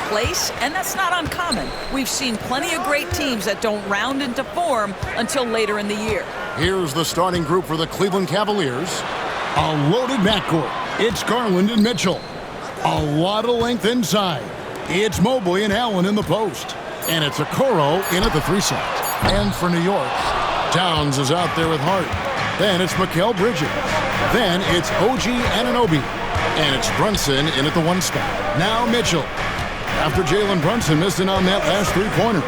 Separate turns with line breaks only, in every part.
place, and that's not uncommon. We've seen plenty of great teams that don't round into form until later in the year.
Here's the starting group for the Cleveland Cavaliers. A loaded backcourt. It's Garland and Mitchell. A lot of length inside. It's Mobley and Allen in the post. And it's Okoro in at the 3 set. And for New York, Towns is out there with Hart. Then it's Mikal Bridges. Then it's OG Anunoby. And it's Brunson in at the 1 spot. Now Mitchell. After Jalen Brunson missing on that last 3-pointer.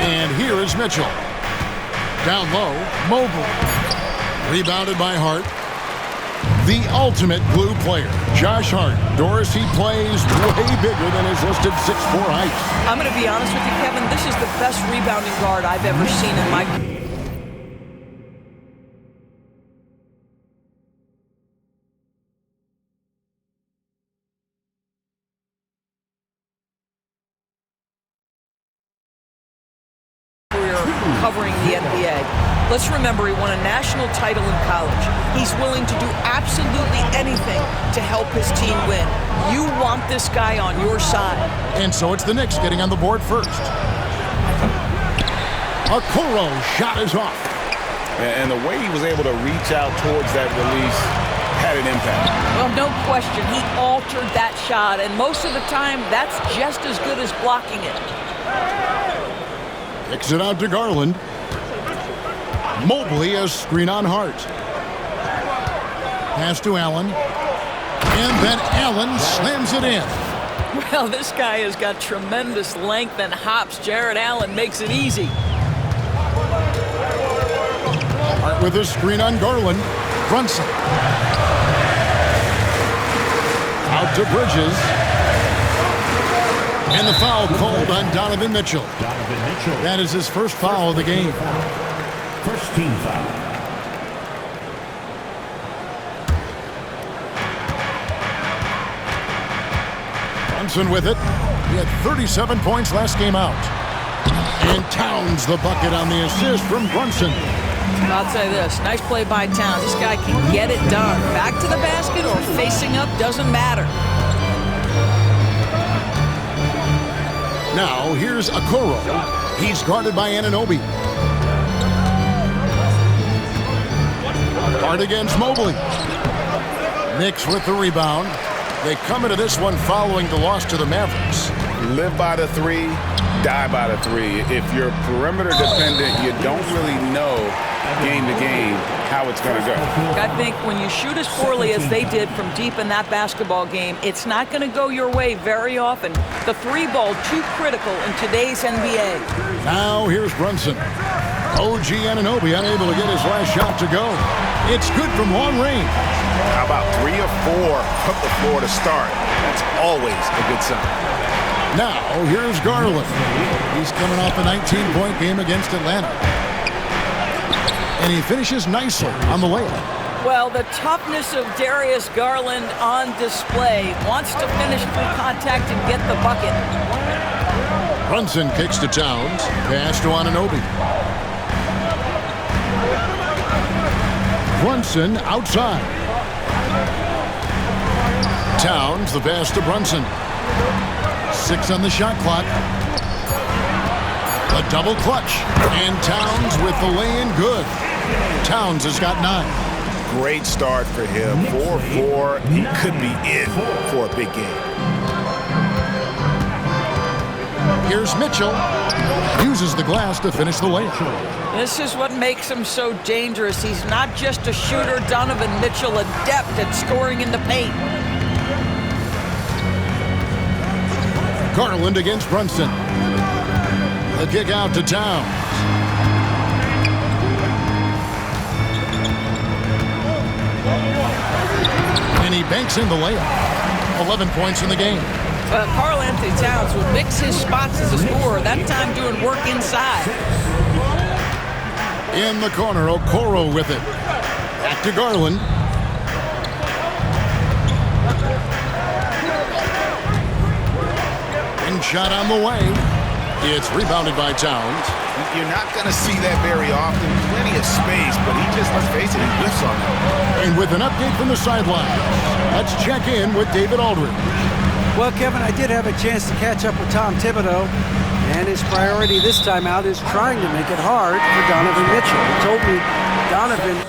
And here is Mitchell. Down low, Mobley. Rebounded by Hart. The ultimate blue player, Josh Hart. Doris, he plays way bigger than his listed 6'4" height.
I'm going to be honest with you, Kevin. This is the best rebounding guard I've ever seen in my career covering the NBA. Let's remember he won a national title in college. He's willing to do absolutely anything to help his team win. You want this guy on your side.
And so it's the Knicks getting on the board first. Okoro shot is off.
And the way he was able to reach out towards that release had an impact.
Well, no question. He altered that shot, and most of the time, that's just as good as blocking it.
Kicks it out to Garland. Mobley a screen on Hart. Pass to Allen. And then Allen slams it in.
Well, this guy has got tremendous length and hops. Jared Allen makes it easy.
Hart with a screen on Garland. Brunson. Out to Bridges. And the foul called on Donovan Mitchell. That is his first foul of the game.
First team foul.
Brunson with it. He had 37 points last game out. And Towns the bucket on the assist from Brunson.
I'll say this, nice play by Towns. This guy can get it done. Back to the basket or facing up, doesn't matter.
Now here's Okoro. He's guarded by Anunoby. Hart against Mobley. Knicks with the rebound. They come into this one following the loss to the Mavericks.
Live by the 3, die by the 3. If you're perimeter dependent, you don't really know game to game how it's going to go.
I think when you shoot as poorly as they did from deep in that basketball game, it's not going to go your way very often. The 3 ball too critical in today's NBA.
Now here's Brunson. OG Anunoby unable to get his last shot to go. It's good from long range.
How about 3 or 4 up the floor to start? That's always a good sign.
Now here's Garland. He's coming off a 19-point game against Atlanta. And he finishes nicely on the layup.
Well, the toughness of Darius Garland on display. Wants to finish through contact and get the bucket.
Brunson kicks to Towns. Pass to Anunoby. Brunson outside. Towns, the pass to Brunson. 6 on the shot clock. A double clutch. And Towns with the lay-in good. Towns has got 9.
Great start for him. 4-4. He could be in for a big game.
Here's Mitchell. Uses the glass to finish the layup.
This is what makes him so dangerous. He's not just a shooter. Donovan Mitchell adept at scoring in the paint.
Garland against Brunson. The kick out to Towns. And he banks in the layup. 11 points in the game.
Karl Anthony Towns would mix his spots as a scorer, that time doing work inside.
In the corner, Okoro with it. Back to Garland. And shot on the way. It's rebounded by Towns.
You're not going to see that very often. Plenty of space, but he just, let's face it, he whiffs on them.
And with an update from the sideline, let's check in with David Aldridge.
Well, Kevin, I did have a chance to catch up with Tom Thibodeau, and his priority this time out is trying to make it hard for Donovan Mitchell. He told me Donovan...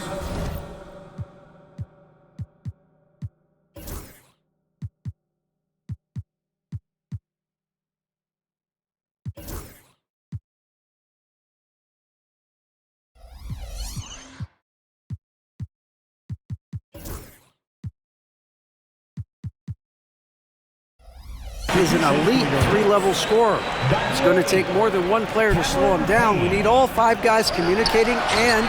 is an elite three-level scorer. It's going to take more than one player to slow him down. We need all 5 guys communicating and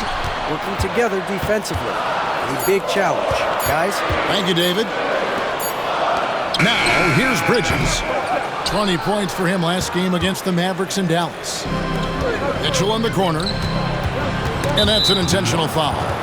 working together defensively. A big challenge, guys.
Thank you, David. Now, here's Bridges. 20 points for him last game against the Mavericks in Dallas. Mitchell in the corner. And that's an intentional foul.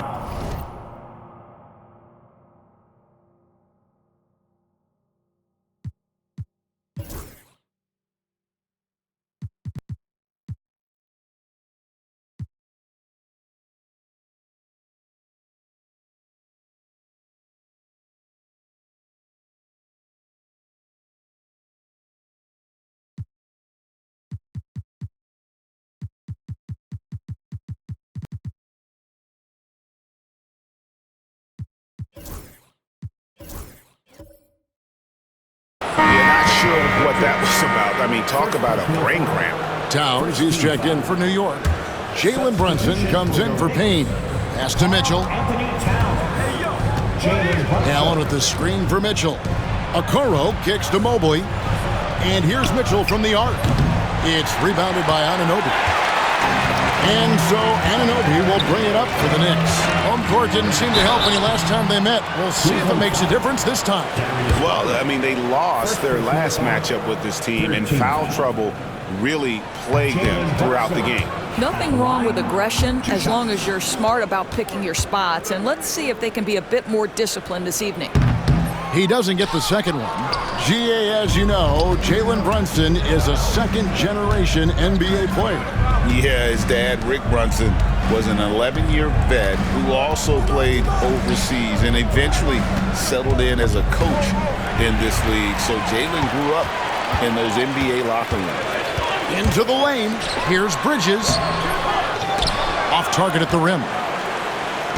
Sure what that was about. I mean, talk about a brain cramp.
Towns, he's checked in for New York. Jalen Brunson comes in for Payne. Pass to Mitchell. Allen with the screen for Mitchell. Okoro kicks to Mobley. And here's Mitchell from the arc. It's rebounded by Anunoby. And so Anunoby will bring it up for the Knicks. Home court didn't seem to help any last time they met. We'll see if it makes a difference this time.
Well, I mean, they lost their last matchup with this team, and foul trouble really plagued them throughout the game.
Nothing wrong with aggression as long as you're smart about picking your spots. And let's see if they can be a bit more disciplined this evening.
He doesn't get the second one. GA, as you know, Jalen Brunson is a second-generation NBA player.
Yeah, his dad, Rick Brunson, was an 11-year vet who also played overseas and eventually settled in as a coach in this league. So Jalen grew up in those NBA locker rooms.
Into the lane. Here's Bridges. Off target at the rim.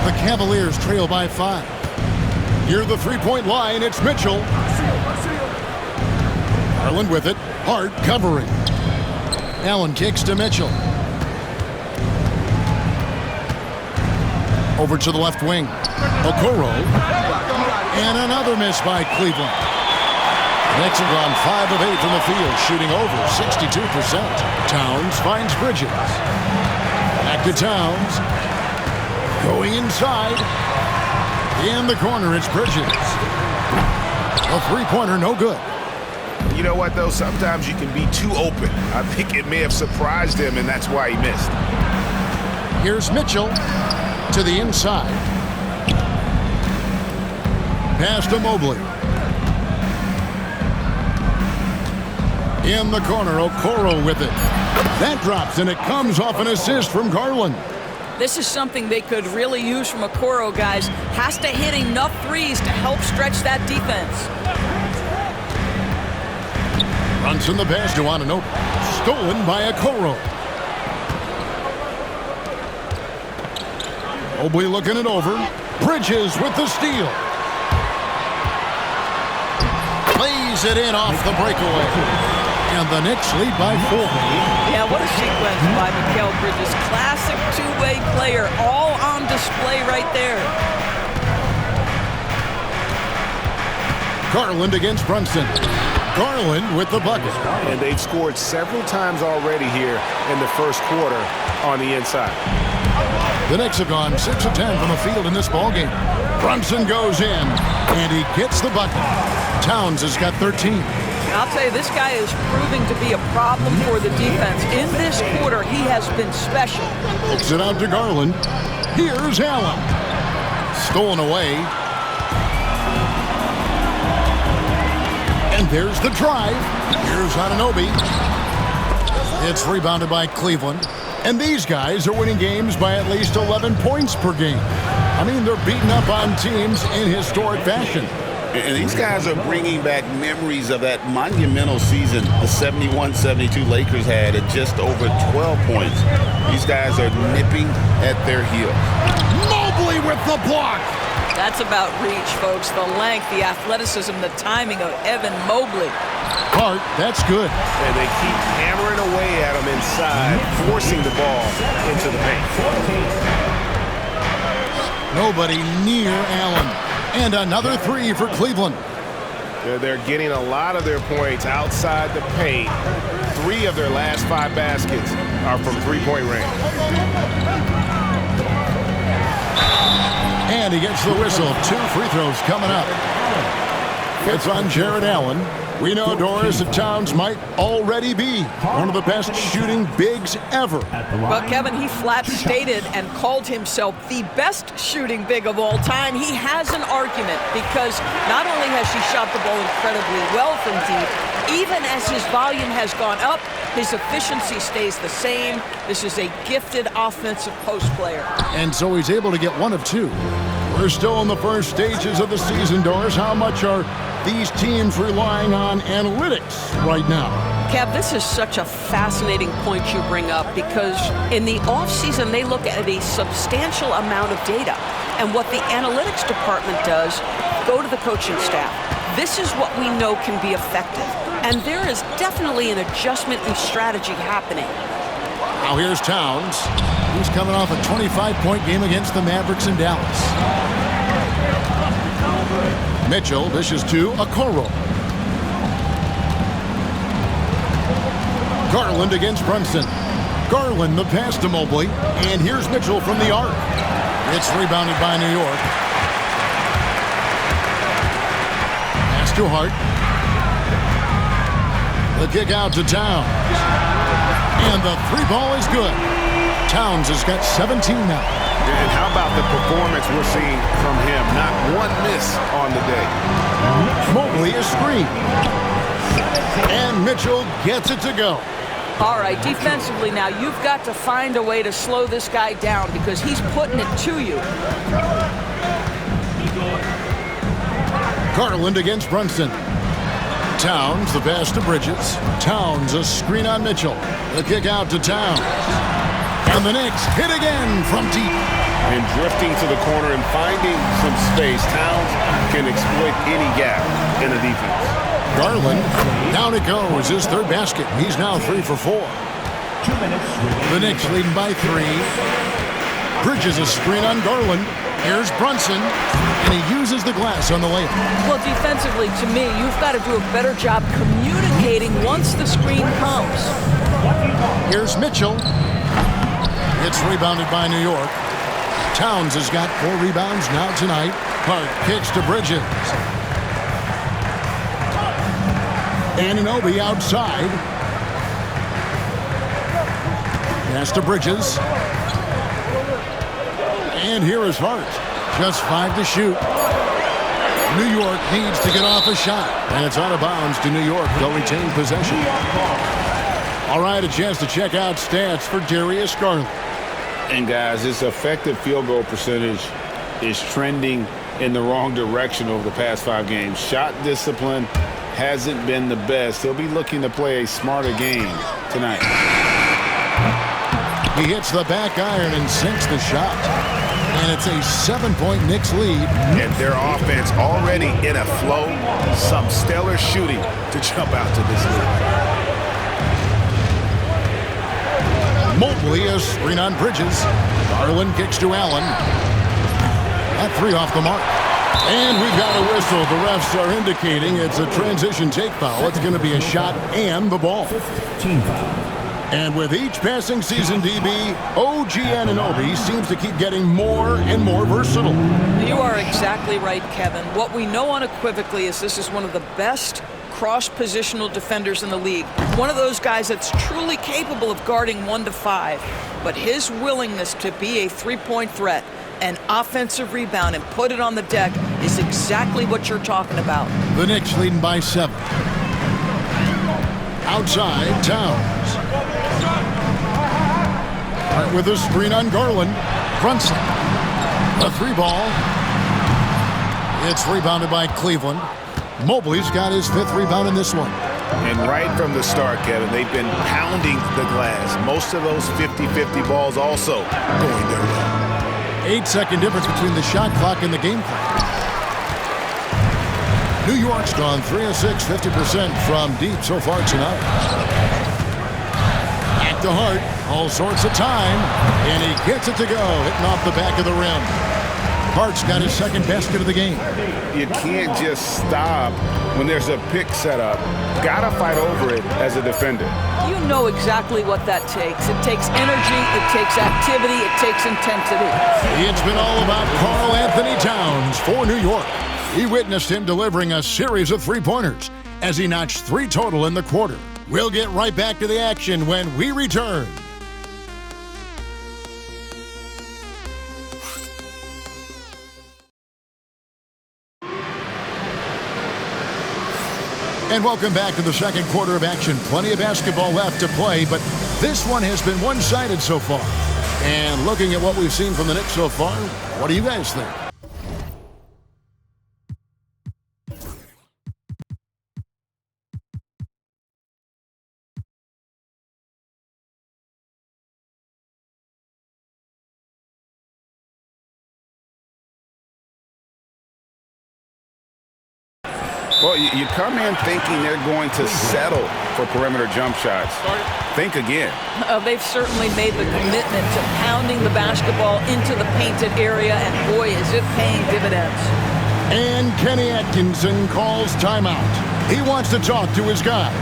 The Cavaliers trail by 5. Near the three-point line, it's Mitchell. Garland with it. Hart covering. Allen kicks to Mitchell. Over to the left wing. Okoro. And another miss by Cleveland. Knicks have gone 5 of 8 from the field, shooting over 62%. Towns finds Bridges. Back to Towns. Going inside. In the corner, it's Bridges. A three-pointer, no good.
You know what, though? Sometimes you can be too open. I think it may have surprised him, and that's why he missed.
Here's Mitchell to the inside. Pass to Mobley. In the corner, Okoro with it. That drops, and it comes off an assist from Garland.
This is something they could really use from Okoro, guys. Has to hit enough threes to help stretch that defense.
Brunson the pass to Anunoby. Stolen by Okoro. Mobley looking it over. Bridges with the steal. Plays it in off the breakaway. And the Knicks lead by 4.
Yeah, what a sequence by Mikal Bridges. Classic two-way player, all on display right there.
Garland against Brunson. Garland with the bucket.
And they've scored several times already here in the first quarter on the inside.
The Knicks have gone 6 of 10 from the field in this ballgame. Brunson goes in, and he gets the bucket. Towns has got 13.
I'll tell you, this guy is proving to be a problem for the defense. In this quarter, he has been special.
Kicks it out to Garland. Here's Allen. Stolen away. And there's the drive. Here's Anunoby. It's rebounded by Cleveland. And these guys are winning games by at least 11 points per game. I mean, they're beating up on teams in historic fashion.
And these guys are bringing back memories of that monumental season the 71-72 Lakers had at just over 12 points. These guys are nipping at their heels.
Mobley with the block.
That's about reach, folks. The length, the athleticism, the timing of Evan Mobley.
Hart, that's good.
And they keep hammering away at him inside, forcing the ball into the paint.
Nobody near Allen. And another three for Cleveland.
They're getting a lot of their points outside the paint. 3 of their last 5 baskets are from three-point range.
And he gets the whistle. 2 free throws coming up. It's on Jared Allen. We know Doris that Towns might already be one of the best shooting bigs ever.
Well, Kevin, he flat stated and called himself the best shooting big of all time. He has an argument because not only has he shot the ball incredibly well from deep, even as his volume has gone up, his efficiency stays the same. This is a gifted offensive post player.
And so he's able to get 1 of 2. We're still in the first stages of the season, Doris. How much are these teams relying on analytics right now?
Kev, this is such a fascinating point you bring up because in the offseason, they look at a substantial amount of data. And what the analytics department does, go to the coaching staff. This is what we know can be effective. And there is definitely an adjustment in strategy happening.
Now here's Towns. He's coming off a 25-point game against the Mavericks in Dallas. Mitchell dishes to Okoro. Garland against Brunson. Garland the pass to Mobley. And here's Mitchell from the arc. It's rebounded by New York. Pass to Hart. The kick out to Towns. And the 3 ball is good. Towns has got 17 now.
And how about the performance we're seeing from him? Not 1 miss on the day.
Mobley is screen. And Mitchell gets it to go.
All right, defensively now, you've got to find a way to slow this guy down because he's putting it to you.
Garland against Brunson. Towns, the pass to Bridges. Towns, a screen on Mitchell. The kick out to Towns. And the Knicks hit again from deep.
And drifting to the corner and finding some space, Towns can exploit any gap in the defense.
Garland, down it goes, his 3rd basket. He's now 3 for 4.
2 minutes.
The Knicks leading by 3. Bridges a screen on Garland. Here's Brunson, and he uses the glass on the layup.
Well, defensively, to me, you've got to do a better job communicating once the screen comes.
Here's Mitchell. It's rebounded by New York. Towns has got 4 rebounds now tonight. Hart kicks to Bridges. Anunoby outside. Pass to Bridges. And here is Hart. Just 5 to shoot. New York needs to get off a shot. And it's out of bounds to New York. They'll retain possession. All right, a chance to check out stats for Darius Garland.
And guys, his effective field goal percentage is trending in the wrong direction over the past 5 games. Shot discipline hasn't been the best. He'll be looking to play a smarter game tonight.
He hits the back iron and sinks the shot. And it's a 7-point Knicks lead.
And their offense already in a flow. Some stellar shooting to jump out to this lead.
Mobley, a screen on Bridges. Garland kicks to Allen. That 3 off the mark. And we've got a whistle. The refs are indicating it's a transition take foul. It's going to be a shot and the ball.
15 foul.
And with each passing season, DB, OG Anunoby seems to keep getting more and more versatile.
You are exactly right, Kevin. What we know unequivocally is this is one of the best cross-positional defenders in the league. One of those guys that's truly capable of guarding 1 to 5. But his willingness to be a 3-point threat, an offensive rebound, and put it on the deck is exactly what you're talking about.
The Knicks leading by 7. Outside, Towns. Right with a screen on Garland. Brunson. A 3-ball. It's rebounded by Cleveland. Mobley's got his 5th rebound in this one.
And right from the start, Kevin, they've been pounding the glass. Most of those 50-50 balls also going their way.
8-second difference between the shot clock and the game clock. New York's gone 3 of 6, 50% from deep so far tonight. At the Hart, all sorts of time, and he gets it to go, hitting off the back of the rim. Hart's got his 2nd basket of the game.
You can't just stop when there's a pick set up. Gotta fight over it as a defender.
You know exactly what that takes. It takes energy, it takes activity, it takes intensity.
It's been all about Karl Anthony Towns for New York. He witnessed him delivering a series of 3-pointers as he notched 3 total in the quarter. We'll get right back to the action when we return. And welcome back to the second quarter of action. Plenty of basketball left to play, but this one has been one-sided so far. And looking at what we've seen from the Knicks so far, what do you guys think?
Well, you come in thinking they're going to settle for perimeter jump shots. Think again.
They've certainly made the commitment to pounding the basketball into the painted area, and boy, is it paying dividends.
And Kenny Atkinson calls timeout. He wants to talk to his guys.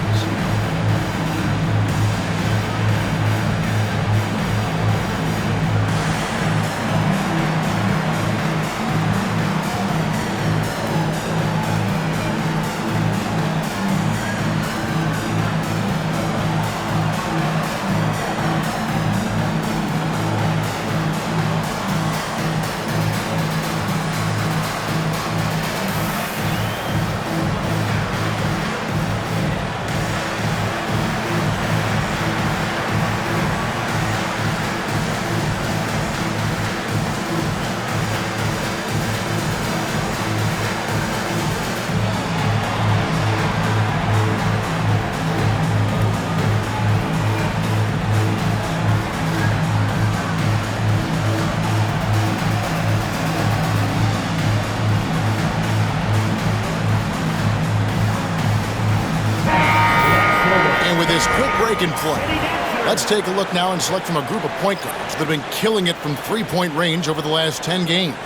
Break and play. Let's take a look now and select from a group of point guards that have been killing it from 3-point range over the last 10 games.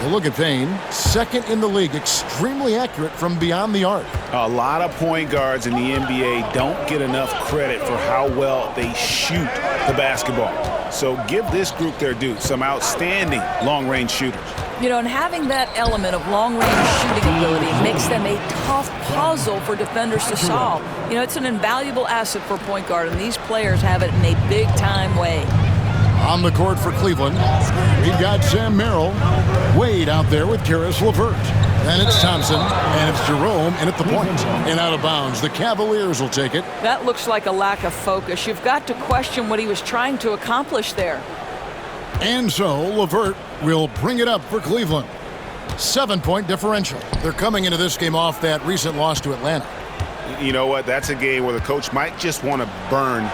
You look at Payne, 2nd in the league, extremely accurate from beyond the arc.
A lot of point guards in the NBA don't get enough credit for how well they shoot the basketball. So give this group their due. Some outstanding long-range shooters.
You know, and having that element of long-range shooting ability makes them a tough puzzle for defenders to solve. You know, it's an invaluable asset for a point guard, and these players have it in a big-time way.
On the court for Cleveland, we've got Sam Merrill. Wade out there with Karis LeVert. Then it's Thompson, and it's Jerome in at the point. And out of bounds. The Cavaliers will take it.
That looks like a lack of focus. You've got to question what he was trying to accomplish there.
And so LeVert will bring it up for Cleveland. 7-point differential. They're coming into this game off that recent loss to Atlanta.
You know what? That's a game where the coach might just want to burn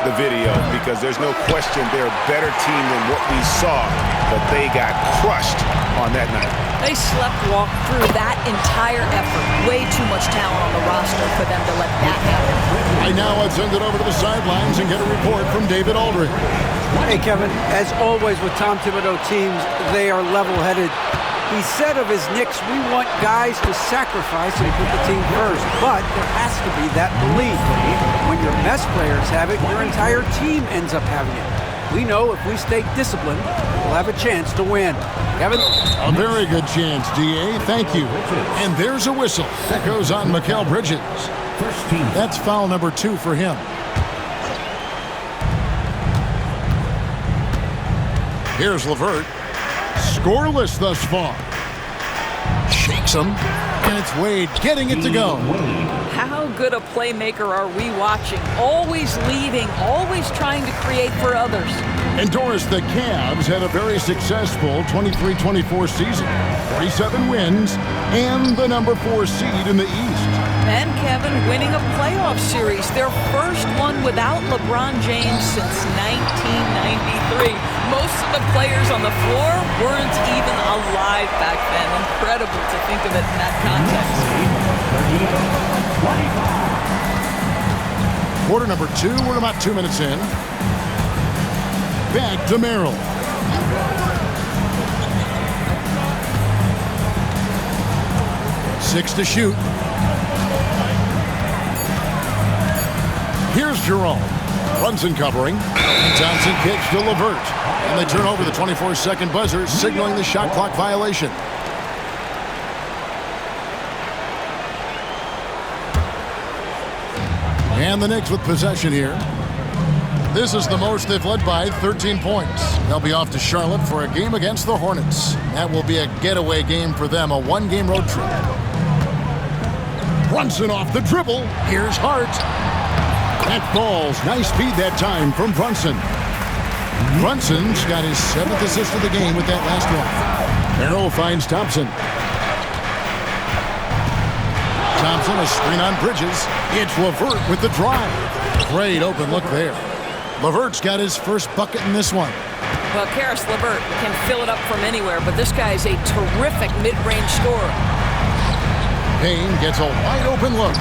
the video because there's no question they're a better team than what we saw, but they got crushed on that night.
They slept-walked through that entire effort. Way too much talent on the roster for them to let that happen.
Right now, let's send it over to the sidelines and get a report from David Aldridge.
Hey, Kevin, as always with Tom Thibodeau teams, they are level-headed. He said of his Knicks, we want guys to sacrifice and put the team first, but there has to be that belief. When your best players have it, your entire team ends up having it. We know if we stay disciplined, we'll have a chance to win. Kevin?
A very good chance, D.A. Thank you. And there's a whistle that goes on Mikal Bridges. That's foul number 2 for him. Here's LeVert. Scoreless thus far. Shakes him. And it's Wade getting it to go.
How good a playmaker are we watching? Always leading, always trying to create for others.
And Doris, the Cavs had a very successful 23-24 season. 47 wins and the number 4 seed in the East.
And Kevin winning a playoff series, their first one without LeBron James since 1993. Most of the players on the floor weren't even alive back then. Incredible to think of it in that context.
Quarter number 2, we're about 2 minutes in. Back to Merrill. Six to shoot. Here's Jerome. Brunson covering. Johnson kicks to LeVert. And they turn over the 24-second buzzer, signaling the shot clock violation. And the Knicks with possession here. This is the most they've led by, 13 points. They'll be off to Charlotte for a game against the Hornets. That will be a getaway game for them, a one-game road trip. Brunson off the dribble. Here's Hart. That falls. Nice feed that time from Brunson. Brunson's got his 7th assist of the game with that last one. Merrill finds Thompson. Thompson, a screen on Bridges. It's LeVert with the drive. Great open look there. LeVert's got his first bucket in this one.
Well, Karis LeVert can fill it up from anywhere, but this guy is a terrific mid-range scorer.
Payne gets a wide open look.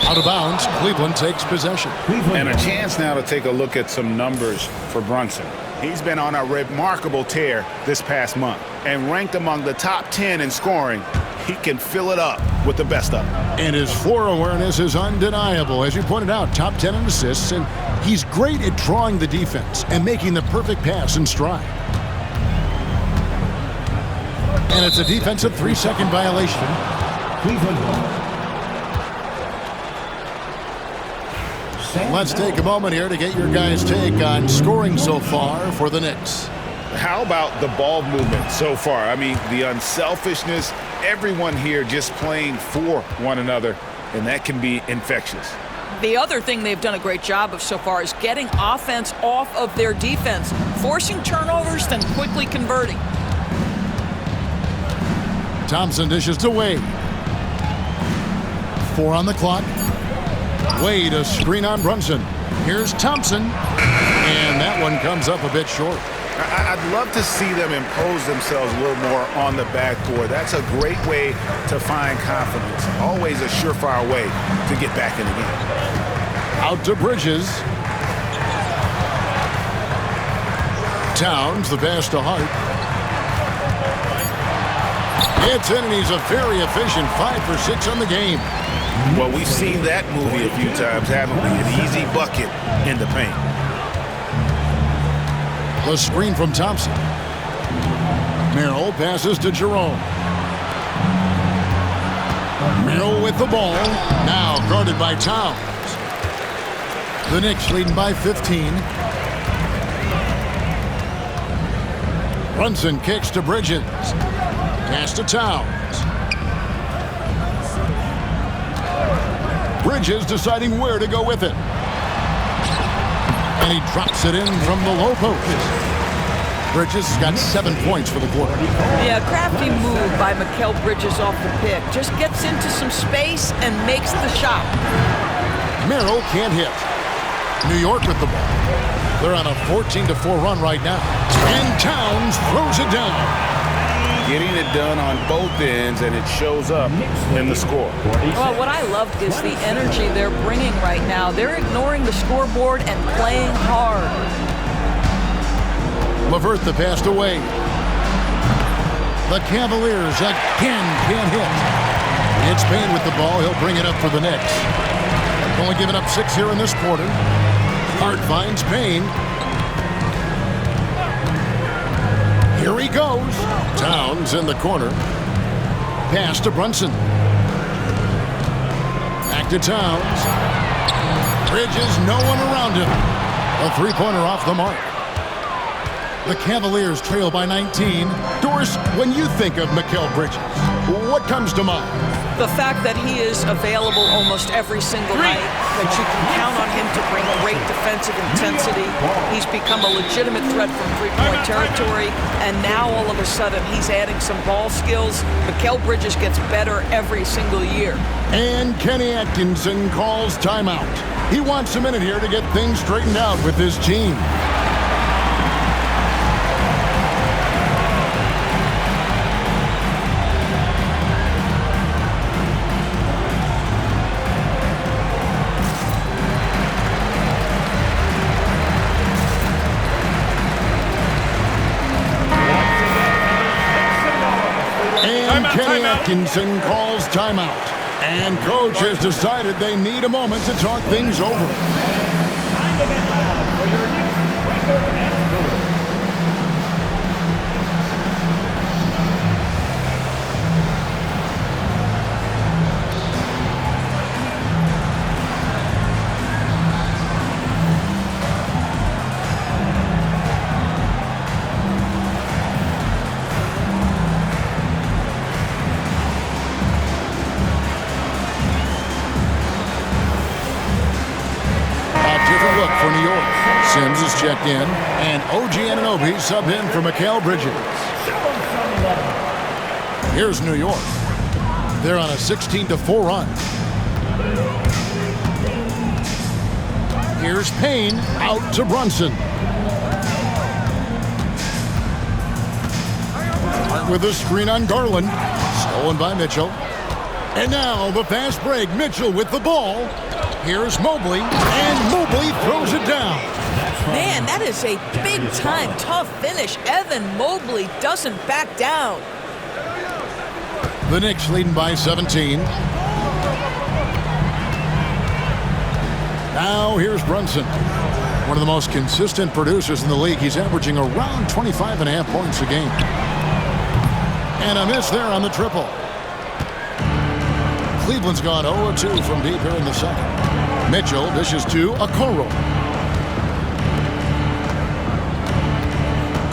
Out of bounds, Cleveland takes possession.
And a chance now to take a look at some numbers for Brunson.
He's been on a remarkable tear this past month and ranked among the top 10 in scoring. He can fill it up with the best of them.
And his floor awareness is undeniable. As you pointed out, top 10 in assists, and he's great at drawing the defense and making the perfect pass in stride. And it's a defensive 3-second violation. Let's take a moment here to get your guys' take on scoring so far for the Knicks.
How about the ball movement so far? I mean, the unselfishness, everyone here just playing for one another, and that can be infectious.
The other thing they've done a great job of so far is getting offense off of their defense, forcing turnovers, then quickly converting.
Thompson dishes to Wade. 4 on the clock. Wade, a screen on Brunson. Here's Thompson. And that one comes up a bit short.
I'd love to see them impose themselves a little more on the backboard. That's a great way to find confidence. Always a surefire way to get back in the game.
Out to Bridges. Towns, the pass to Hart. It's in, and he's a very efficient 5 for 6 on the game.
Well, we've seen that movie a few times, haven't we? An easy bucket in the paint.
The screen from Thompson. Merrill passes to Jerome. Merrill with the ball. Now guarded by Towns. The Knicks leading by 15. Brunson kicks to Bridges. Pass to Towns. Bridges deciding where to go with it. And he drops it in from the low post. Bridges has got 7 points for the quarter.
Yeah, crafty move by Mikal Bridges off the pick. Just gets into some space and makes the shot.
Merrill can't hit. New York with the ball. They're on a 14-4 run right now. And Towns throws it down.
Getting it done on both ends, and it shows up in the score.
Well, what I love is the energy they're bringing right now. They're ignoring the scoreboard and playing hard.
LeVert the pass away. The Cavaliers again can't hit. It's Payne with the ball. He'll bring it up for the Knicks. Only giving up 6 here in this quarter. Hart finds Payne. Here he goes. Towns in the corner. Pass to Brunson. Back to Towns. Bridges, no one around him. A three-pointer off the mark. The Cavaliers trail by 19. Doris, when you think of Mikal Bridges, what comes to mind?
The fact that he is available almost every single night, that you can count on him to bring great defensive intensity. He's become a legitimate threat from three-point territory, and now all of a sudden he's adding some ball skills. Mikal Bridges gets better every single year.
And Kenny Atkinson calls timeout. He wants a minute here to get things straightened out with his team. Kenny Atkinson calls timeout. And coach has decided they need a moment to talk things over. For New York, Sims is checked in, and OG Anunoby subbed in for Mikal Bridges. Here's New York. They're on a 16-4 run. Here's Payne out to Brunson. With a screen on Garland, stolen by Mitchell. And now the fast break. Mitchell with the ball. Here's Mobley, and Mobley throws it down.
Man, that is a big-time, tough finish. Evan Mobley doesn't back down.
The Knicks leading by 17. Now here's Brunson. One of the most consistent producers in the league. He's averaging around 25.5 points a game. And a miss there on the triple. Cleveland's gone 0-2 from deep here in the second. Mitchell dishes to Okoro.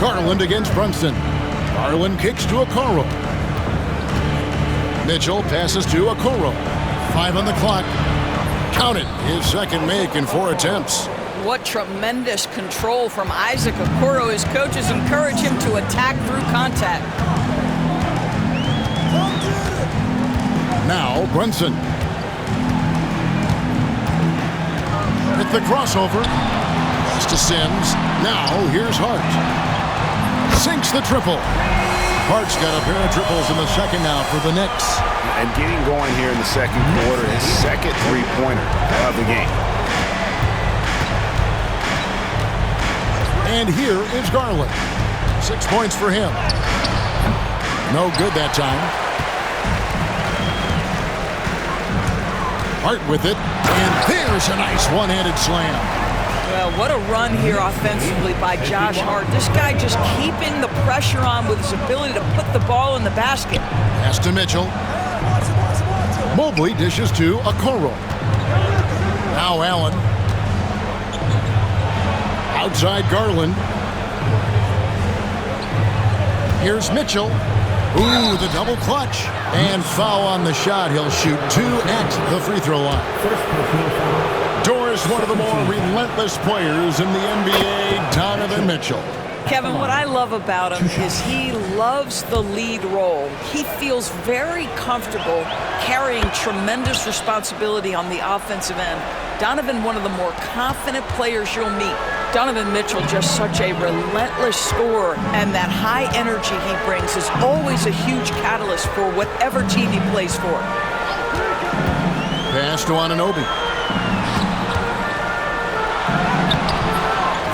Garland against Brunson. Garland kicks to Okoro. Mitchell passes to Okoro. 5 on the clock. Count it. His second make in 4 attempts.
What tremendous control from Isaac Okoro. His coaches encourage him to attack through contact.
Now Brunson. With the crossover. Pass to Sims. Now here's Hart. Sinks the triple. Hart's got a pair of triples in the second now for the Knicks.
And getting going here in the second quarter, his second three-pointer of the game.
And here is Garland. 6 points for him. No good that time. Hart with it. And there's a nice one-handed slam.
Well, what a run here offensively by Josh Hart. This guy just keeping the pressure on with his ability to put the ball in the basket.
Pass to Mitchell. Mobley dishes to Okoro. Now Allen. Outside Garland. Here's Mitchell. Ooh, the double clutch. And foul on the shot. He'll shoot 2 at the free throw line. Doris, one of the more relentless players in the NBA, Donovan Mitchell.
Kevin, what I love about him is he loves the lead role. He feels very comfortable carrying tremendous responsibility on the offensive end. Donovan, one of the more confident players you'll meet. Donovan Mitchell, just such a relentless scorer, and that high energy he brings is always a huge catalyst for whatever team he plays for.
Pass to Anunoby.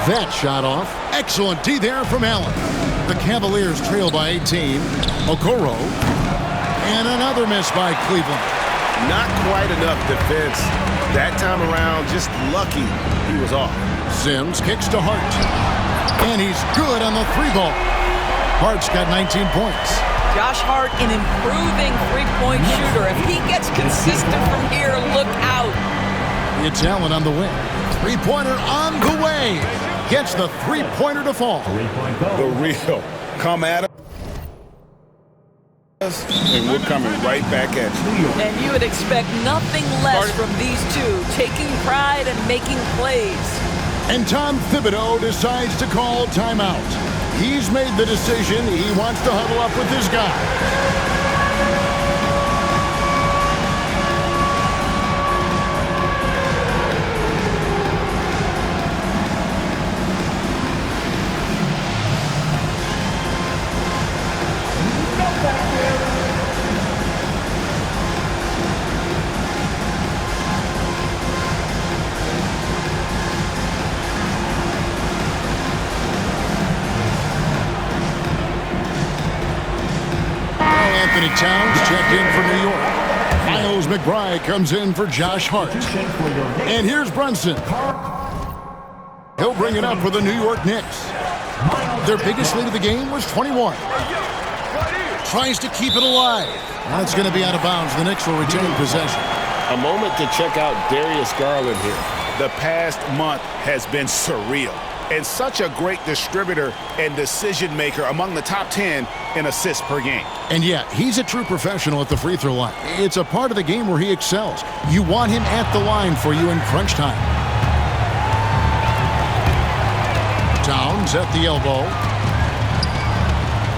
That shot off. Excellent D there from Allen. The Cavaliers trail by 18. Okoro. And another miss by Cleveland.
Not quite enough defense. That time around, just lucky he was off.
Sims kicks to Hart. And he's good on the 3-ball. Hart's got 19 points.
Josh Hart, an improving three-point shooter. If he gets consistent from here, look out.
It's Allen on the wing. Three-pointer on the way. Gets the three-pointer to fall.
The real come at him.
And we're coming right back at you.
And you would expect nothing less from these two, taking pride and making plays.
And Tom Thibodeau decides to call timeout. He's made the decision. He wants to huddle up with his guy. Anthony Towns checked in for New York. Miles McBride comes in for Josh Hart. And here's Brunson. He'll bring it up for the New York Knicks. Their biggest lead of the game was 21. Tries to keep it alive. That's going to be out of bounds. The Knicks will retain possession.
A moment to check out Darius Garland here.
The past month has been surreal. And such a great distributor and decision maker among the top 10 in assists per game.
And yeah, he's a true professional at the free throw line. It's a part of the game where he excels. You want him at the line for you in crunch time. Towns at the elbow.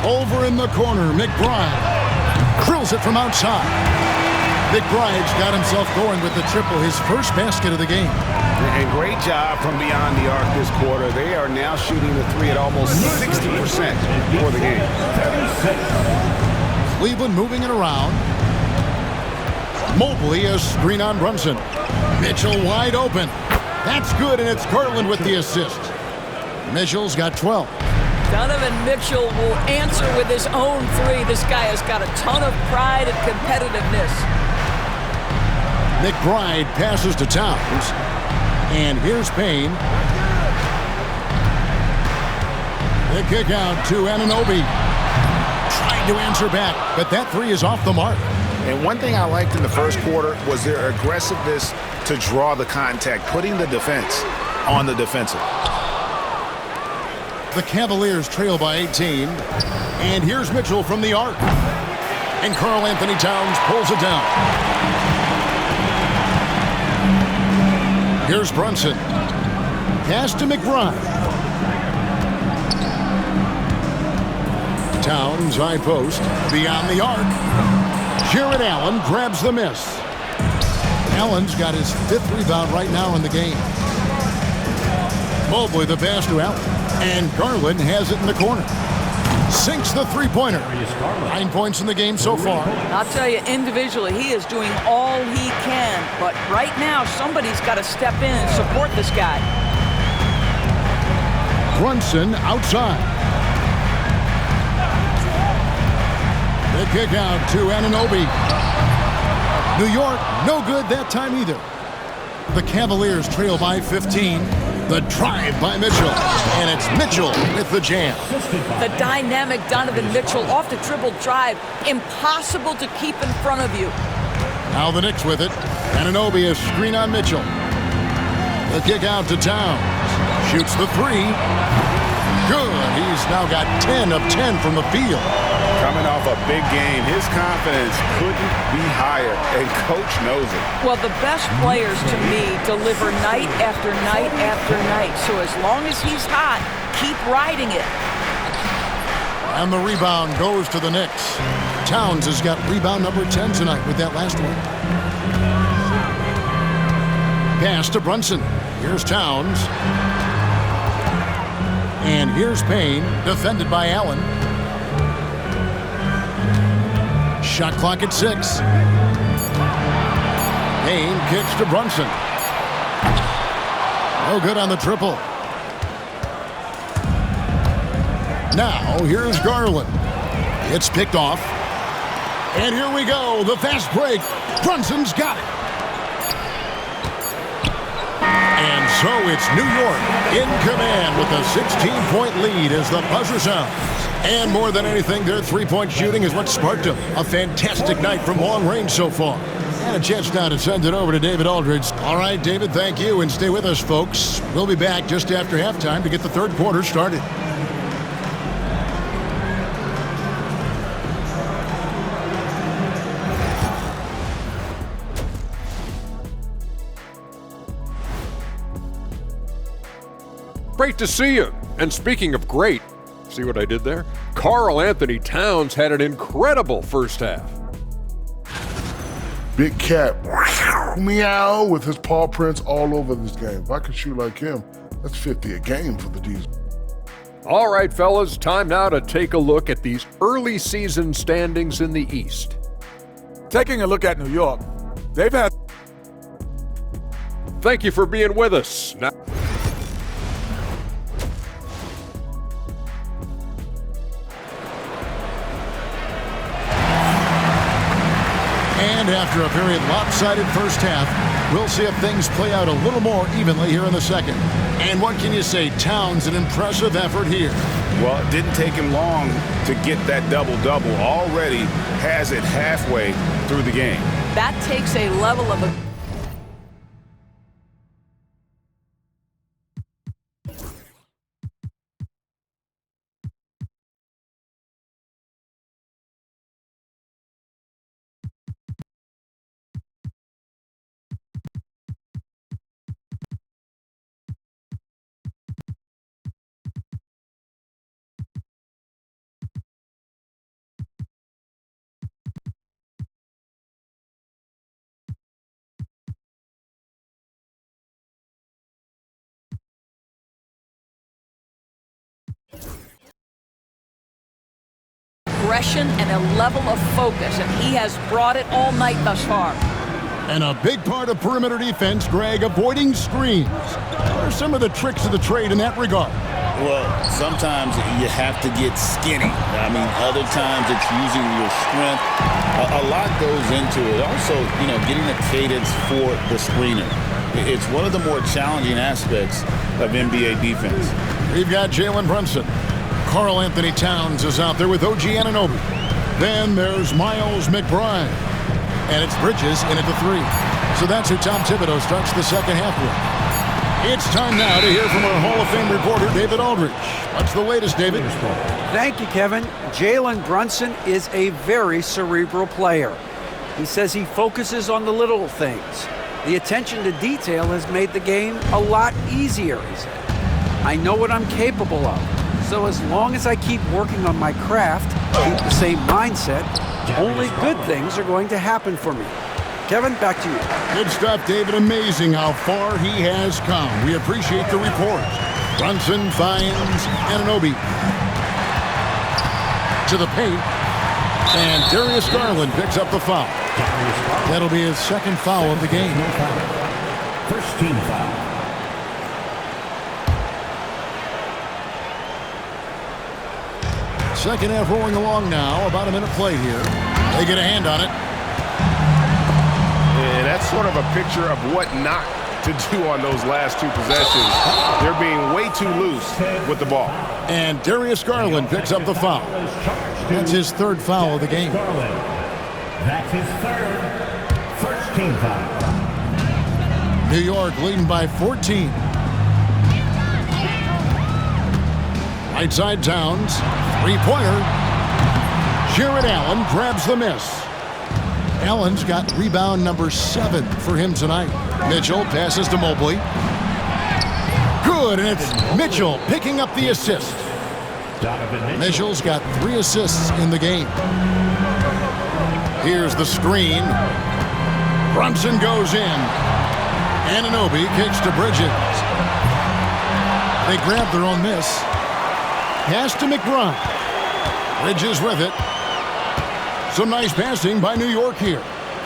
Over in the corner, McBride drills it from outside. McBride's got himself going with the triple, his first basket of the game.
And great job from beyond the arc this quarter. They are now shooting the three at almost 60% for the game.
Cleveland moving it around. Mobley, a screen on Brunson. Mitchell wide open. That's good, and it's Garland with the assist. Mitchell's got 12.
Donovan Mitchell will answer with his own three. This guy has got a ton of pride and competitiveness.
McBride passes to Towns. And here's Payne. The kick out to Anunoby. Tried to answer back, but that three is off the mark.
And one thing I liked in the first quarter was their aggressiveness to draw the contact, putting the defense on the defensive.
The Cavaliers trail by 18. And here's Mitchell from the arc. And Karl Anthony Towns pulls it down. Here's Brunson. Pass to McBride. Towns high post. Beyond the arc. Jarrett Allen grabs the miss. Allen's got his 5th rebound right now in the game. Mobley the pass to Allen. And Garland has it in the corner. Sinks the three-pointer. 9 points in the game so far.
I'll tell you, individually, he is doing all he can. But right now, somebody's got to step in and support this guy.
Brunson outside. The kick out to Anunoby. New York, no good that time either. The Cavaliers trail by 15. The drive by Mitchell. And it's Mitchell with the jam.
The dynamic Donovan Mitchell off the dribble drive. Impossible to keep in front of you.
Now the Knicks with it. Anunoby a screen on Mitchell. The kick out to Towns. Shoots the three. Good. He's now got 10 of 10 from the field.
Coming off a big game, his confidence couldn't be higher, and coach knows it.
Well, the best players, to me, deliver night after night after night. So as long as he's hot, keep riding it.
And the rebound goes to the Knicks. Towns has got rebound number 10 tonight with that last one. Pass to Brunson. Here's Towns. And here's Payne, defended by Allen. Shot clock at 6. Payne kicks to Brunson. No good on the triple. Now, here's Garland. It's picked off. And here we go, the fast break. Brunson's got it. And so it's New York in command with a 16-point lead as the buzzer sounds. And more than anything, their three-point shooting is what sparked them. A fantastic night from long range so far. And a chance now to send it over to David Aldridge. All right, David, thank you, and stay with us, folks. We'll be back just after halftime to get the third quarter started.
Great to see you. And speaking of great, see what I did there? Karl Anthony Towns had an incredible first half.
Big cat, meow, with his paw prints all over this game. If I could shoot like him, that's 50 a game for the D's.
All right, fellas, time now to take a look at these early season standings in the East.
Taking a look at New York, they've had...
Thank you for being with us. Now,
And after a very lopsided first half, we'll see if things play out a little more evenly here in the second. And what can you say? Towns, an impressive effort here.
Well, it didn't take him long to get that double-double. Already has it halfway through the game.
That takes a level of aggression and a level of focus, and he has brought it all night thus far.
And a big part of perimeter defense, Greg, avoiding screens. What are some of the tricks of the trade in that regard?
Well, sometimes you have to get skinny. I mean, other times it's using your strength. A lot goes into it. Also, getting a cadence for the screener. It's one of the more challenging aspects of NBA defense.
We've got Jalen Brunson. Karl Anthony Towns is out there with OG Anunoby. Then there's Miles McBride. And it's Bridges in at the 3. So that's who Tom Thibodeau starts the second half with. It's time now to hear from our Hall of Fame reporter, David Aldridge. What's the latest, David?
Thank you, Kevin. Jalen Brunson is a very cerebral player. He says he focuses on the little things. The attention to detail has made the game a lot easier, he said. I know what I'm capable of. So as long as I keep working on my craft, keep the same mindset, only good things are going to happen for me. Kevin, back to you.
Good stuff, David. Amazing how far he has come. We appreciate the report. Brunson finds Anunoby to the paint, and Darius Garland picks up the foul. That'll be his second foul of the game.
First team foul.
Second half rolling along now. About a minute played here. They get a hand on it.
And that's sort of a picture of what not to do on those last two possessions. They're being way too loose with the ball.
And Darius Garland picks up the foul. That's his third foul of the game.
That's his third. First team foul.
New York leading by 14. Right side Towns. Three-pointer. Jarrett Allen grabs the miss. Allen's got rebound number 7 for him tonight. Mitchell passes to Mobley. Good, and it's Mitchell picking up the assist. Mitchell's got 3 assists in the game. Here's the screen. Brunson goes in. Anunoby kicks to Bridges. They grab their own miss. Pass to McBride. Bridges with it. Some nice passing by New York here.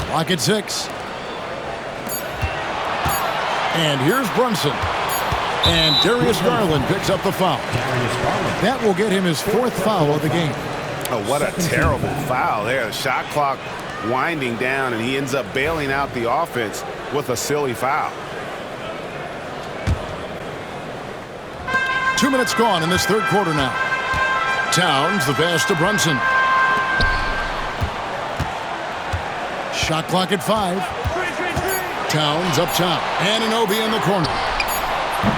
Clock at 6. And here's Brunson. And Darius Garland picks up the foul. That will get him his 4th foul of the game.
Oh, what a terrible foul there. The shot clock winding down, and he ends up bailing out the offense with a silly foul.
2 minutes gone in this third quarter now. Towns, the pass to Brunson. Shot clock at 5. Towns up top. Anunoby in the corner.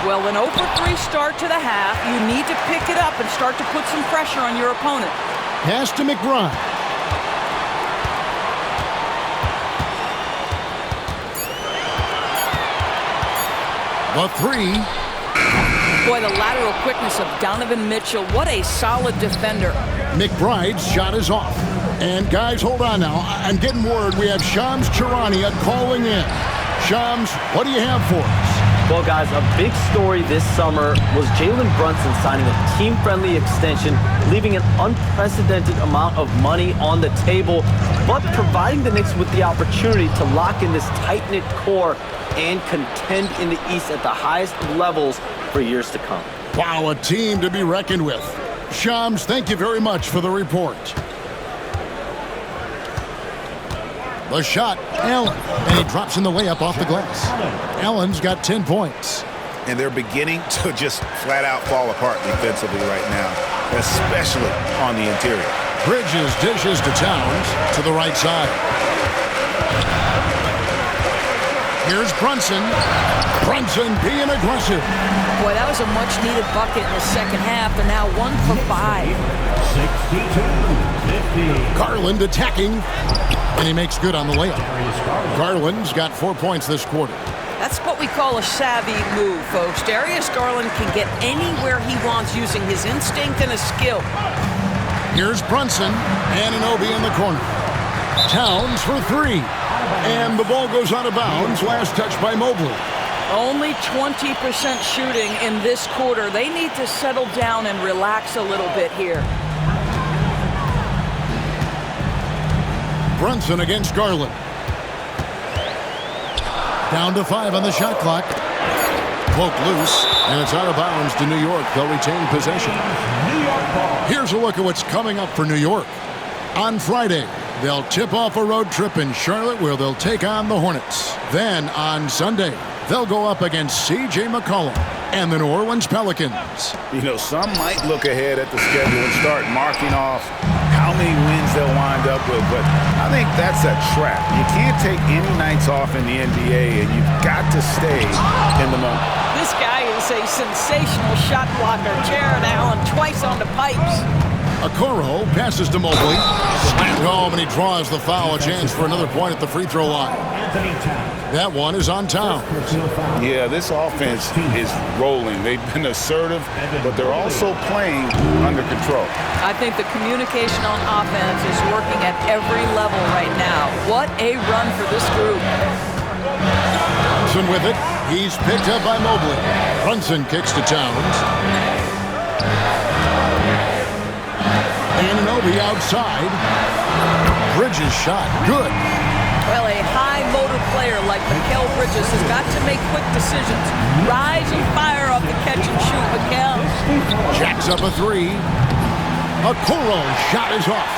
Well, an 0-for-3 start to the half. You need to pick it up and start to put some pressure on your opponent.
Pass to McBride. The 3.
Boy, the lateral quickness of Donovan Mitchell. What a solid defender.
McBride's shot is off. And guys, hold on now. I'm getting word we have Shams Charania calling in. Shams, what do you have for us?
Well, guys, a big story this summer was Jalen Brunson signing a team-friendly extension, leaving an unprecedented amount of money on the table, but providing the Knicks with the opportunity to lock in this tight-knit core and contend in the East at the highest levels for years to come.
Wow, a team to be reckoned with. Shams, thank you very much for the report. The shot, Allen, and he drops in the layup off the glass. Allen's got 10 points.
And they're beginning to just flat out fall apart defensively right now, especially on the interior.
Bridges dishes to Towns to the right side. Here's Brunson. Brunson being aggressive.
Boy, that was a much-needed bucket in the second half. They're now 1 for 5.
62-50.
Garland attacking, and he makes good on the layup. Garland's got 4 points this quarter.
That's what we call a savvy move, folks. Darius Garland can get anywhere he wants using his instinct and his skill.
Here's Brunson, Anunoby in the corner. Towns for 3. And the ball goes out of bounds. Last touch by Mobley.
Only 20% shooting in this quarter. They need to settle down and relax a little bit here.
Brunson against Garland. Down to 5 on the shot clock. Cloak loose, and it's out of bounds to New York. They'll retain possession. Here's a look at what's coming up for New York. On Friday, they'll tip off a road trip in Charlotte where they'll take on the Hornets. Then on Sunday, they'll go up against C.J. McCollum and the New Orleans Pelicans.
You know, some might look ahead at the schedule and start marking off how many wins they'll wind up with, but I think that's a trap. You can't take any nights off in the NBA, and you've got to stay in the moment.
This guy is a sensational shot blocker. Jared Allen twice on the pipes.
Okoro passes to Mobley. Slammed home, and he draws the foul. A chance for another point at the free throw line. That one is on Towns.
Yeah, this offense is rolling. They've been assertive, but they're also playing under control.
I think the communication on offense is working at every level right now. What a run for this group.
Brunson with it. He's picked up by Mobley. Brunson kicks to Towns. Anunoby outside. Bridges shot. Good.
Well, a high-motor player like Mikal Bridges has got to make quick decisions. Rise and fire off the catch and shoot, Mikal.
Jacks up a 3. Okoro's shot is off.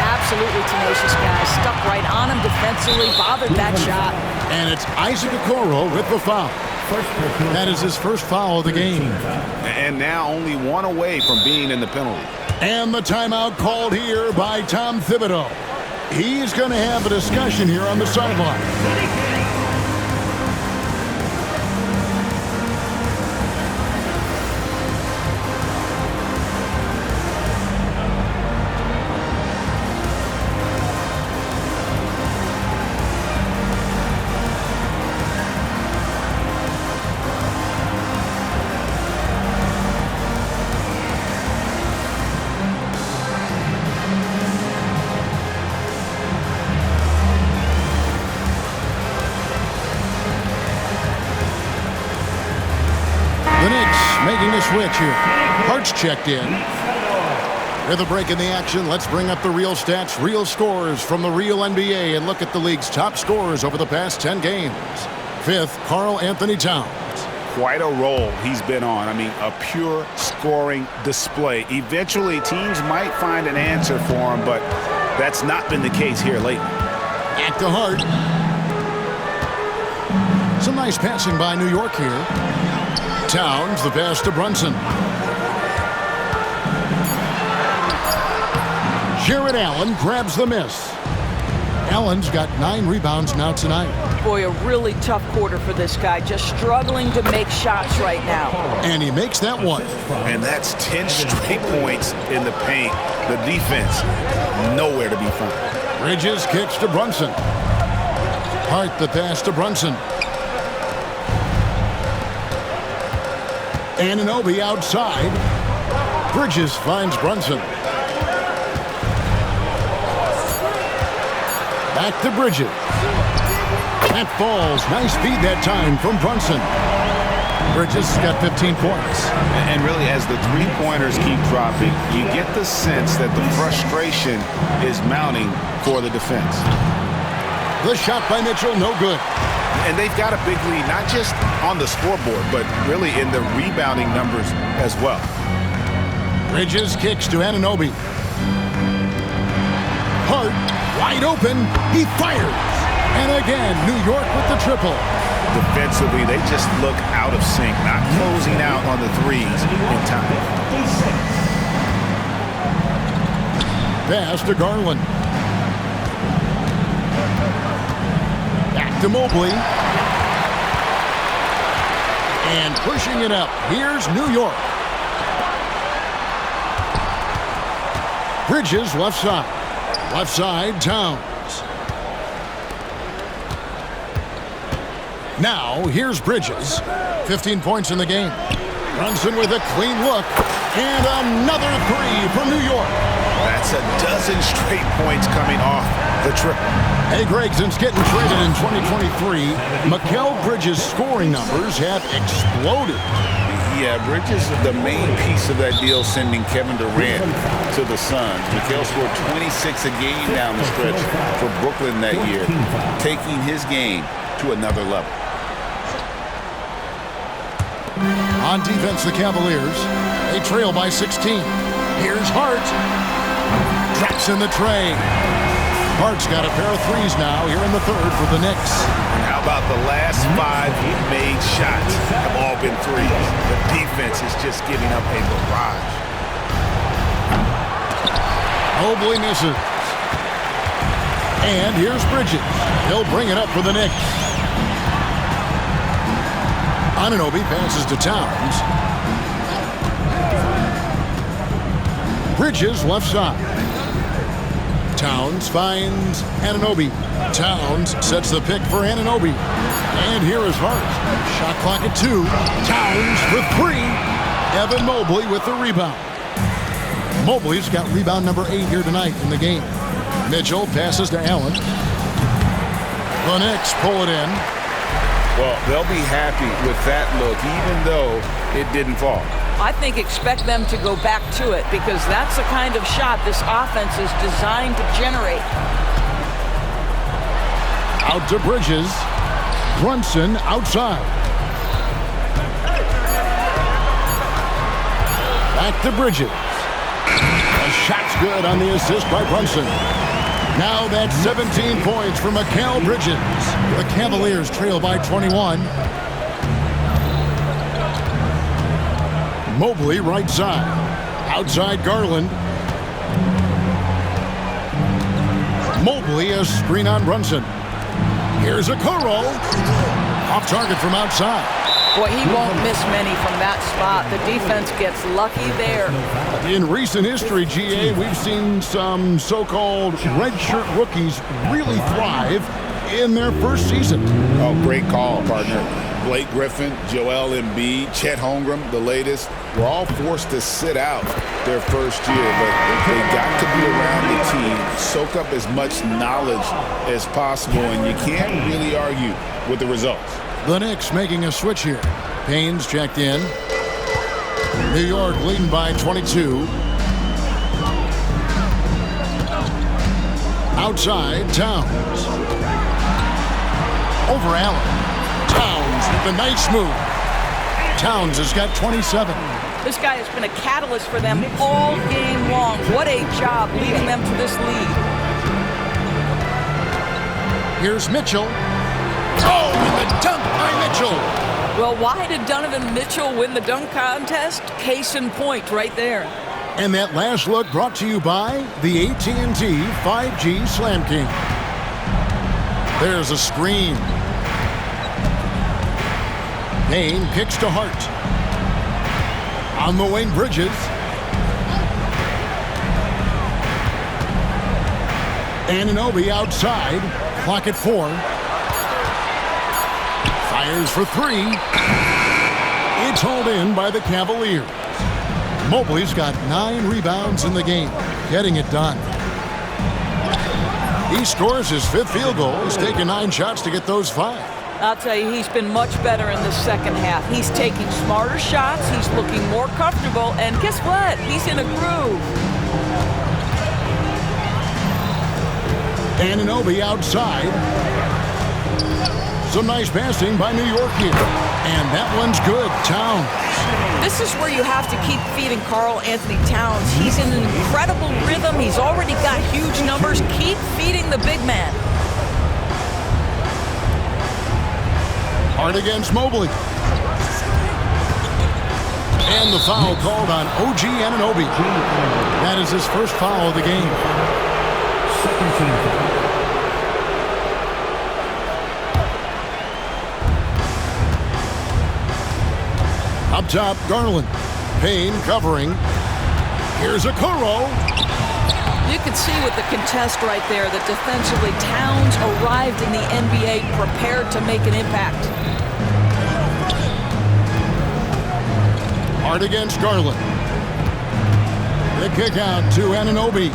Absolutely tenacious guy. Stuck right on him defensively, bothered that shot.
And it's Isaac Okoro with the foul. That is his first foul of the game.
And now only 1 away from being in the penalty.
And the timeout called here by Tom Thibodeau. He's going to have a discussion here on the sideline. The Knicks making a switch here. Hart's checked in. With a break in the action, let's bring up the real stats, real scores from the real NBA and look at the league's top scorers over the past 10 games. 5th, Karl Anthony Towns.
Quite a roll he's been on. I mean, a pure scoring display. Eventually, teams might find an answer for him, but that's not been the case here lately.
Back to Hart. Some nice passing by New York here. Towns, the pass to Brunson. Jared Allen grabs the miss. Allen's got 9 rebounds now tonight.
Boy, a really tough quarter for this guy. Just struggling to make shots right now.
And he makes that one.
And that's 10 straight points in the paint. The defense, nowhere to be found.
Bridges kicks to Brunson. Hart the pass to Brunson. Anunoby outside. Bridges finds Brunson. Back to Bridges. That falls. Nice feed that time from Brunson. Bridges got 15 points.
And really, as the three-pointers keep dropping, you get the sense that the frustration is mounting for the defense.
The shot by Mitchell, no good.
And they've got a big lead, not just on the scoreboard, but really in the rebounding numbers as well.
Bridges kicks to Anunoby. Hart, wide open. He fires. And again, New York with the triple.
Defensively, they just look out of sync, not closing out on the threes in time.
Pass to Garland. Back to Mobley. And pushing it up. Here's New York. Bridges left side. Left side, Towns. Now, here's Bridges. 15 points in the game. Brunson with a clean look. And another three from New York.
That's a dozen straight points coming off the triple.
Hey, Greg, since getting traded in 2023, Mikal Bridges' scoring numbers have exploded.
Yeah, Bridges is the main piece of that deal, sending Kevin Durant to the Suns. Mikal scored 26 a game down the stretch for Brooklyn that year, taking his game to another level.
On defense, the Cavaliers. They trail by 16. Here's Hart. Traps in the tray. Hart's got a pair of threes now here in the third for the Knicks.
And how about the last 5 made shots have all been threes? The defense is just giving up a barrage.
Mobley misses. And here's Bridges. He'll bring it up for the Knicks. Anunoby passes to Towns. Bridges left side. Towns finds Anunoby. Towns sets the pick for Anunoby. And here is Hart. Shot clock at 2. Towns for 3. Evan Mobley with the rebound. Mobley's got rebound number 8 here tonight in the game. Mitchell passes to Allen. The Knicks pull it in.
Well, they'll be happy with that look, even though it didn't fall.
I think expect them to go back to it because that's the kind of shot this offense is designed to generate.
Out to Bridges. Brunson outside. Back to Bridges. A shot's good on the assist by Brunson. Now that's 17 points for Mikal Bridges. The Cavaliers trail by 21. Mobley right side. Outside Garland. Mobley a screen on Brunson. Here's Okoro. Off target from outside.
Boy, he won't miss many from that spot. The defense gets lucky there.
In recent history, GA, we've seen some so-called redshirt rookies really thrive in their first season.
Oh, great call, partner. Blake Griffin, Joel Embiid, Chet Holmgren, the latest, were all forced to sit out their first year, but they got to be around the team, soak up as much knowledge as possible, and you can't really argue with the results.
The Knicks making a switch here. Payne's checked in. New York leading by 22. Outside, Towns. Over Allen. Towns with a nice move. Towns has got 27.
This guy has been a catalyst for them all game long. What a job leading them to this lead.
Here's Mitchell. Oh, and the dunk by Mitchell.
Well, why did Donovan Mitchell win the dunk contest? Case in point right there.
And that last look brought to you by the AT&T 5G Slam King. There's a screen. Payne kicks to Hart. On the wing, Bridges. Anunoby outside. Clock at 4. Fires for 3. It's hauled in by the Cavaliers. Mobley's got 9 rebounds in the game, getting it done. He scores his 5th field goal. He's taken 9 shots to get those 5.
I'll tell you, he's been much better in the second half. He's taking smarter shots. He's looking more comfortable. And guess what? He's in a groove.
Anunoby outside. Some nice passing by New York here. And that one's good. Towns.
This is where you have to keep feeding Karl Anthony Towns. He's in an incredible rhythm. He's already got huge numbers. Keep feeding the big man.
Hard against Mobley. And the foul called on OG Anunoby. That is his first foul of the game.
Second team foul.
Up top, Garland. Payne covering. Here's Okoro.
You can see with the contest right there that defensively Towns arrived in the NBA prepared to make an impact.
Hard against Garland. The kick out to Anunoby.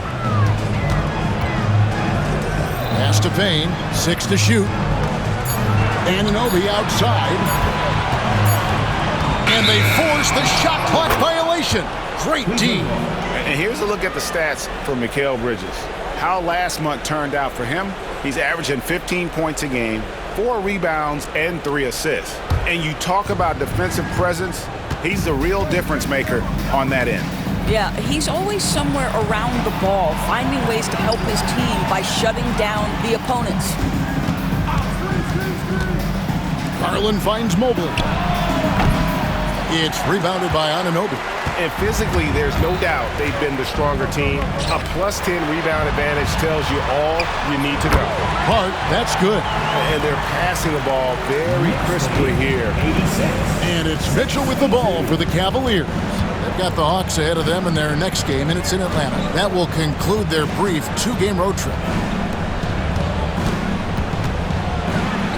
Pass to Payne. 6 to shoot. Anunoby outside. And they force the shot clock violation. Great D.
And here's a look at the stats for Mikal Bridges. How last month turned out for him. He's averaging 15 points a game, 4 rebounds, and 3 assists. And you talk about defensive presence, he's the real difference maker on that end.
Yeah, he's always somewhere around the ball, finding ways to help his team by shutting down the opponents.
Garland finds Mobley. It's rebounded by Anunoby.
And physically, there's no doubt they've been the stronger team. A +10 rebound advantage tells you all you need to know.
Hart, that's good.
And they're passing the ball very crisply here.
And it's Mitchell with the ball for the Cavaliers. They've got the Hawks ahead of them in their next game, and it's in Atlanta. That will conclude their brief 2-game road trip.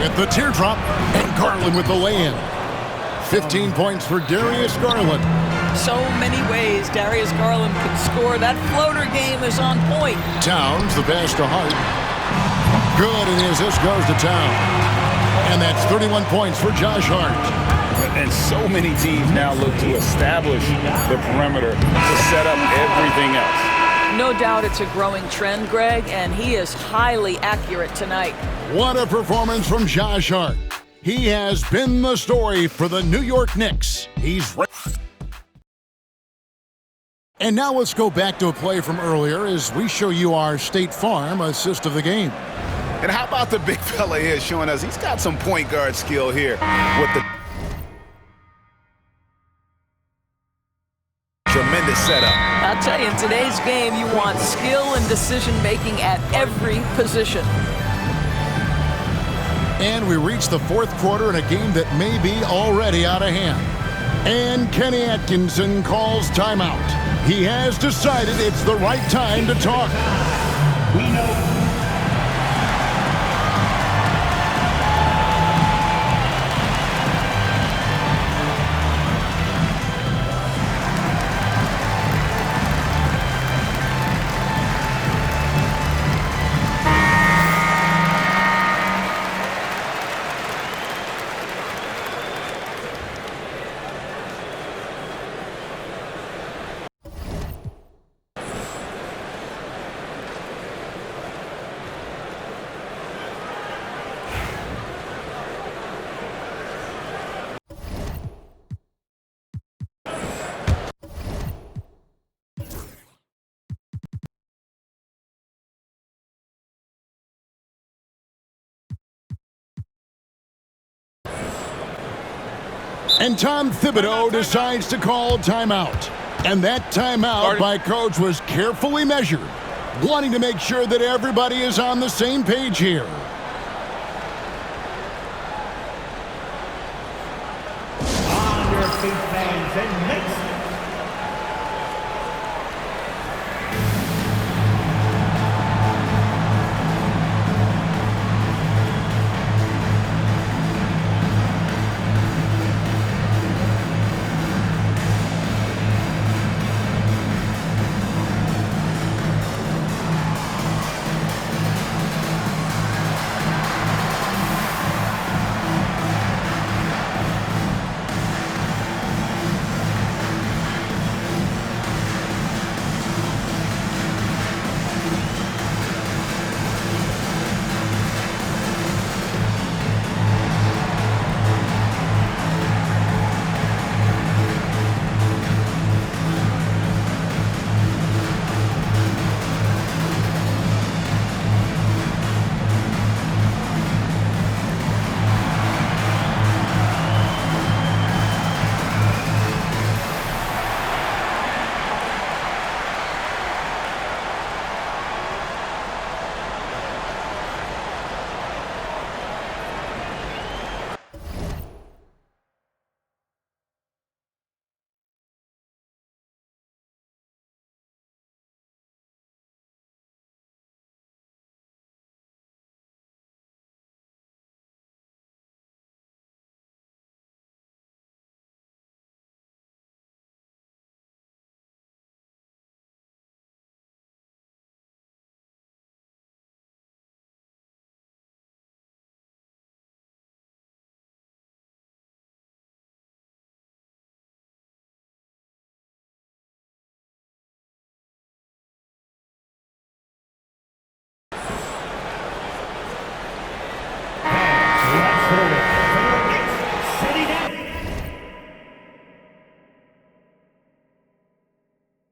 With the teardrop, and Garland with the lay-in. 15 points for Darius Garland.
So many ways Darius Garland can score. That floater game is on point.
Towns, the pass to Hart. Good, and the assist goes to Towns. And that's 31 points for Josh Hart.
And so many teams now look to establish the perimeter to set up everything else.
No doubt it's a growing trend, Greg, and he is highly accurate tonight.
What a performance from Josh Hart. He has been the story for the New York Knicks. He's right. And now let's go back to a play from earlier as we show you our State Farm assist of the game.
And how about the big fella here showing us he's got some point guard skill here with the tremendous setup.
I'll tell you, in today's game, you want skill and decision-making at every position.
And we reach the 4th quarter in a game that may be already out of hand. And Kenny Atkinson calls timeout. He has decided it's the right time to talk.
We know.
And Tom Thibodeau decides to call timeout. And that timeout by Coach was carefully measured, wanting to make sure that everybody is on the same page here.
On your feet, fans, and Knicks